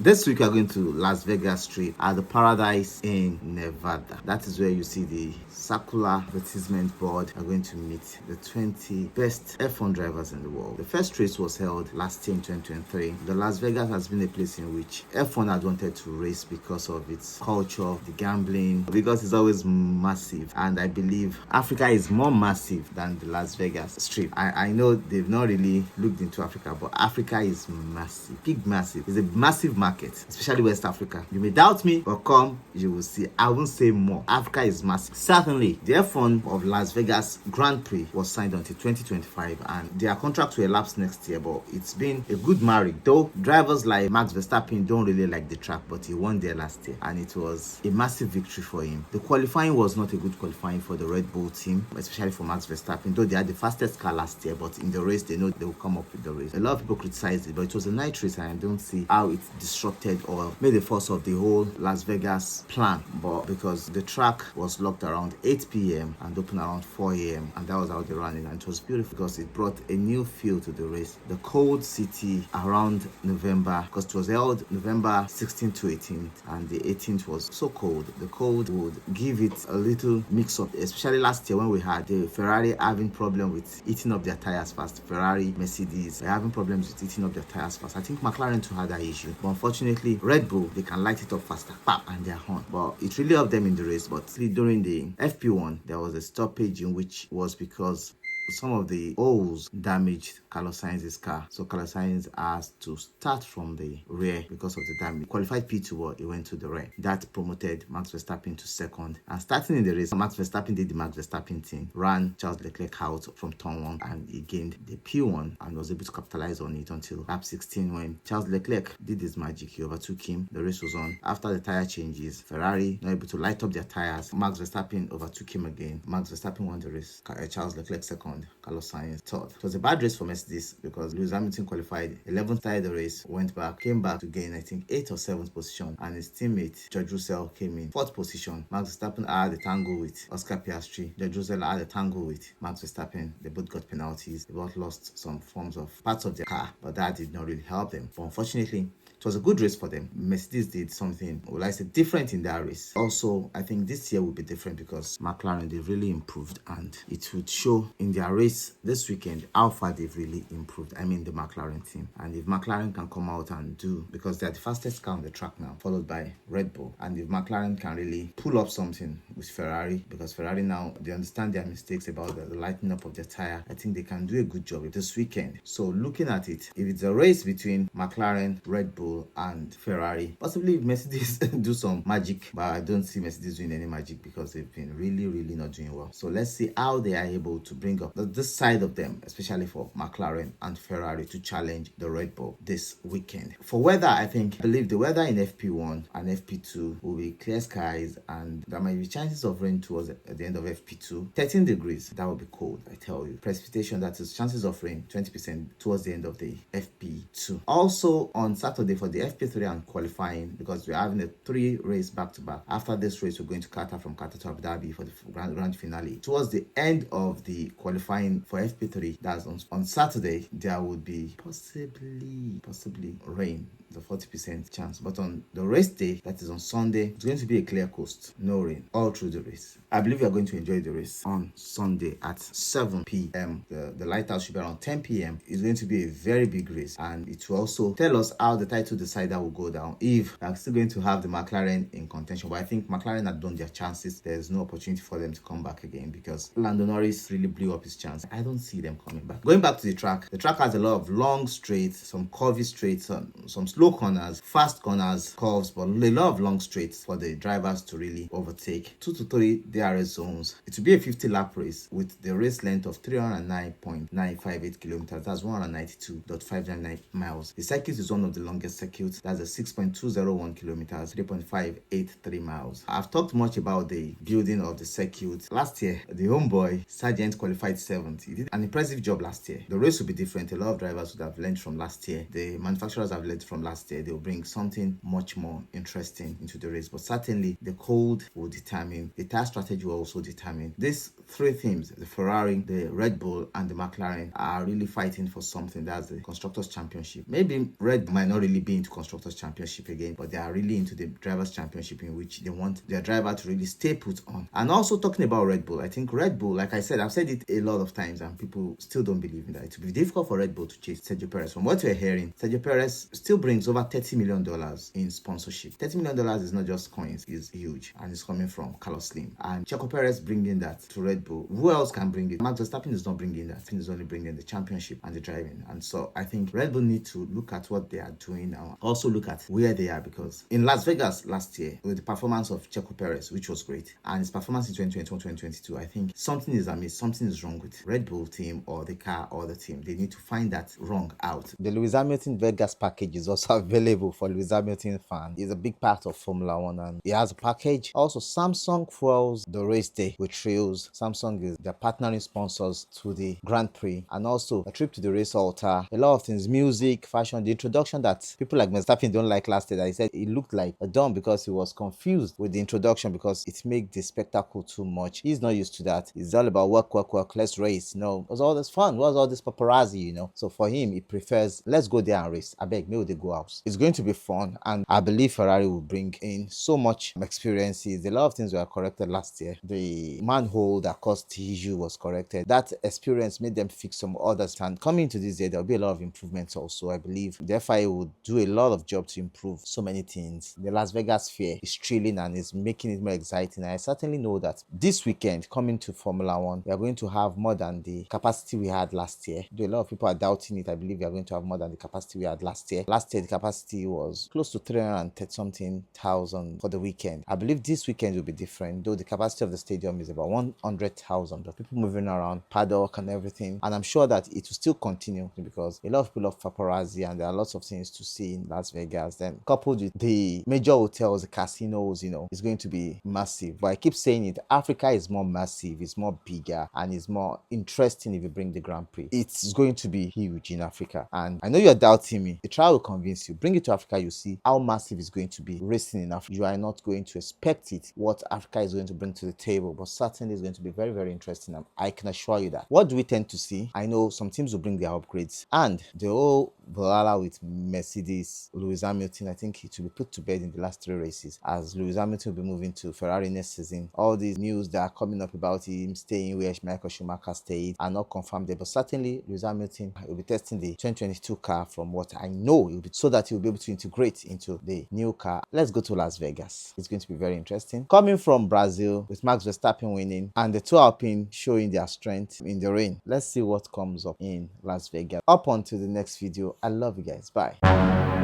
This week we are going to Las Vegas Strip at the Paradise in Nevada. That is where you see the circular advertisement board. We are going to meet the 20 best F1 drivers in the world. The first race was held last year in 2023. The Las Vegas has been a place in which F1 had wanted to race because of its culture, the gambling, because it's always massive. And I believe Africa is more massive than the Las Vegas Strip. I know they've not really looked into Africa, but Africa is massive, big massive. It's a massive market, especially West Africa. You may doubt me, but come, you will see. I won't say more. Africa is massive. Certainly, the F1 of Las Vegas Grand Prix was signed until 2025, and their contracts will elapse next year, but it's been a good marriage. Though drivers like Max Verstappen don't really like the track, but he won there last year, and it was a massive victory for him. The qualifying was not a good qualifying for the Red Bull team, especially for Max Verstappen, though they had the fastest car last year, but in the race, they know they will come up with the race. A lot of people criticized it, but it was a night race, and I don't see how it disrupted or made the force of the whole Las Vegas plan. But because the track was locked around 8 p.m. and open around 4 a.m. and that was how they ran it, and it was beautiful because it brought a new feel to the race. The cold city around November, because it was held November 16th to 18th, and the 18th was so cold. The cold would give it a little mix up, especially last year when we had the Ferrari having problem with eating up their tires fast. Ferrari, Mercedes, they're having problems with eating up their tires fast. I think McLaren too had that issue, but unfortunately Red Bull, they can light it up faster, pap, and they're on. But it really helped them in the race. But during the FP1, there was a stoppage in which was because some of the holes damaged Carlos Sainz's car. So Carlos Sainz has to start from the rear because of the damage. Qualified P2, but he went to the rear. That promoted Max Verstappen to second. And starting in the race, Max Verstappen did the Max Verstappen thing, ran Charles Leclerc out from turn 1, and he gained the P1 and was able to capitalize on it until lap 16 when Charles Leclerc did his magic. He overtook him. The race was on. After the tire changes, Ferrari not able to light up their tires. Max Verstappen overtook him again. Max Verstappen won the race. Charles Leclerc second. Carlos Sainz third. It was a bad race for Mercedes because Lewis Hamilton qualified 11th, started the race, went back, came back to gain I think 8th or 7th position, and his teammate George Russell came in 4th position. Max Verstappen had a tangle with Oscar Piastri. George Russell had a tangle with Max Verstappen. They both got penalties. They both lost some forms of parts of their car, but that did not really help them. But unfortunately, it was a good race for them. Mercedes did something, well, I said, different in that race. Also, I think this year will be different because McLaren, they really improved, and it would show in their race this weekend how far they've really improved. I mean, the McLaren team. And if McLaren can come out and do, because they're the fastest car on the track now, followed by Red Bull, and if McLaren can really pull up something with Ferrari, because Ferrari now, they understand their mistakes about the lightening up of their tire, I think they can do a good job this weekend. So looking at it, if it's a race between McLaren, Red Bull, and Ferrari, possibly Mercedes do some magic, but I don't see Mercedes doing any magic because they've been really not doing well. So let's see how they are able to bring up this side of them, especially for McLaren and Ferrari, to challenge the Red Bull this weekend. For weather, I believe the weather in FP1 and FP2 will be clear skies, and there might be chances of rain towards the end of FP2. 13 degrees, that will be cold, I tell you. Precipitation, that is chances of rain 20% towards the end of the FP2. Also on Saturday for the FP3 and qualifying, because we're having a 3 race back-to-back. After this race, we're going to Qatar, from Qatar to Abu Dhabi for the grand finale. Towards the end of the qualifying for FP3, that's on Saturday, there would be possibly rain. The 40% chance, but on the race day, that is on Sunday, it's going to be a clear coast, no rain all through the race. I believe you are going to enjoy the race on Sunday at 7 p.m. The lighthouse should be around 10 p.m. It's going to be a very big race, and it will also tell us how the title decider will go down. If I'm still going to have the McLaren in contention, but I think McLaren had done their chances. There's no opportunity for them to come back again because Lando Norris really blew up his chance. I don't see them coming back. Going back to the track has a lot of long straights, some curvy straights, some slow corners, fast corners, curves, but a lot of long straights for the drivers to really overtake. 2 to 3 DRS zones. It will be a 50-lap race with the race length of 309.958 kilometers. That's 192.599 miles. The circuit is one of the longest circuits. That's a 6.201 kilometers, 3.583 miles. I've talked much about the building of the circuit. Last year, the homeboy Sargent qualified 7th. He did an impressive job last year. The race will be different. A lot of drivers would have learned from last year. The manufacturers have learned from last year, they'll bring something much more interesting into the race. But certainly the cold will determine, the tire strategy will also determine. These three teams, the Ferrari, the Red Bull, and the McLaren, are really fighting for something. That's the Constructors' Championship. Maybe Red Bull might not really be into Constructors' Championship again, but they are really into the Drivers' Championship, in which they want their driver to really stay put on. And also talking about Red Bull, I think Red Bull, like I said, I've said it a lot of times and people still don't believe in that. It will be difficult for Red Bull to chase Sergio Perez. From what we're hearing, Sergio Perez still brings over $30 million in sponsorship. $30 million is not just coins, it's huge, and it's coming from Carlos Slim. And Checo Perez bringing that to Red Bull. Who else can bring it? Max Verstappen is not bringing that. He's only bringing the championship and the driving. And so I think Red Bull need to look at what they are doing now. Also look at where they are, because in Las Vegas last year, with the performance of Checo Perez, which was great, and his performance in 2021, 2022, I think something is amiss, something is wrong with Red Bull team or the car or the team. They need to find that wrong out. The Lewis Hamilton Vegas package is also available for Lewis Hamilton fans. He's a big part of Formula One and he has a package. Also, Samsung fuels the race day with thrills. Samsung is their partnering sponsors to the Grand Prix, and also a trip to the race altar. A lot of things, music, fashion, the introduction that people like Verstappen don't like last year. That he said it looked like a dumb because he was confused with the introduction because it made the spectacle too much. He's not used to that. It's all about work, let's race. No, it was all this fun. It was all this paparazzi, you know. So for him, he prefers, let's go there and race. I beg, maybe they go out. It's going to be fun, and I believe Ferrari will bring in so much experiences. A lot of things were corrected last year. The manhole that caused the issue was corrected. That experience made them fix some others, and coming to this year, there'll be a lot of improvements also. I believe the FIA will do a lot of job to improve so many things. The Las Vegas Fair is thrilling and is making it more exciting. I certainly know that this weekend, coming to Formula One, we are going to have more than the capacity we had last year. Though a lot of people are doubting it, I believe we are going to have more than the capacity we had last year. Last year, the capacity was close to 330 something thousand for the weekend. I believe this weekend will be different, though the capacity of the stadium is about 100,000 of people moving around, paddock and everything. And I'm sure that it will still continue because a lot of people love paparazzi and there are lots of things to see in Las Vegas. Then coupled with the major hotels, the casinos, you know, it's going to be massive. But I keep saying it, Africa is more massive, it's more bigger, and it's more interesting if you bring the Grand Prix. It's going to be huge in Africa. And I know you're doubting me. The trial will convince you. Bring it to Africa, you see how massive it's going to be. Racing in Africa, you are not going to expect it, what Africa is going to bring to the table, but certainly it's going to be very, very interesting. I can assure you that. What do we tend to see? I know some teams will bring their upgrades, and the whole Valhalla with Mercedes, Lewis Hamilton, I think it will be put to bed in the last 3 races, as Lewis Hamilton will be moving to Ferrari next season. All these news that are coming up about him staying where Michael Schumacher stayed are not confirmed there, but certainly Lewis Hamilton will be testing the 2022 car from what I know, it will be, so that he will be able to integrate into the new car. Let's go to Las Vegas. It's going to be very interesting. Coming from Brazil with Max Verstappen winning and the two Alpine showing their strength in the rain. Let's see what comes up in Las Vegas. Up onto the next video. I love you guys. Bye.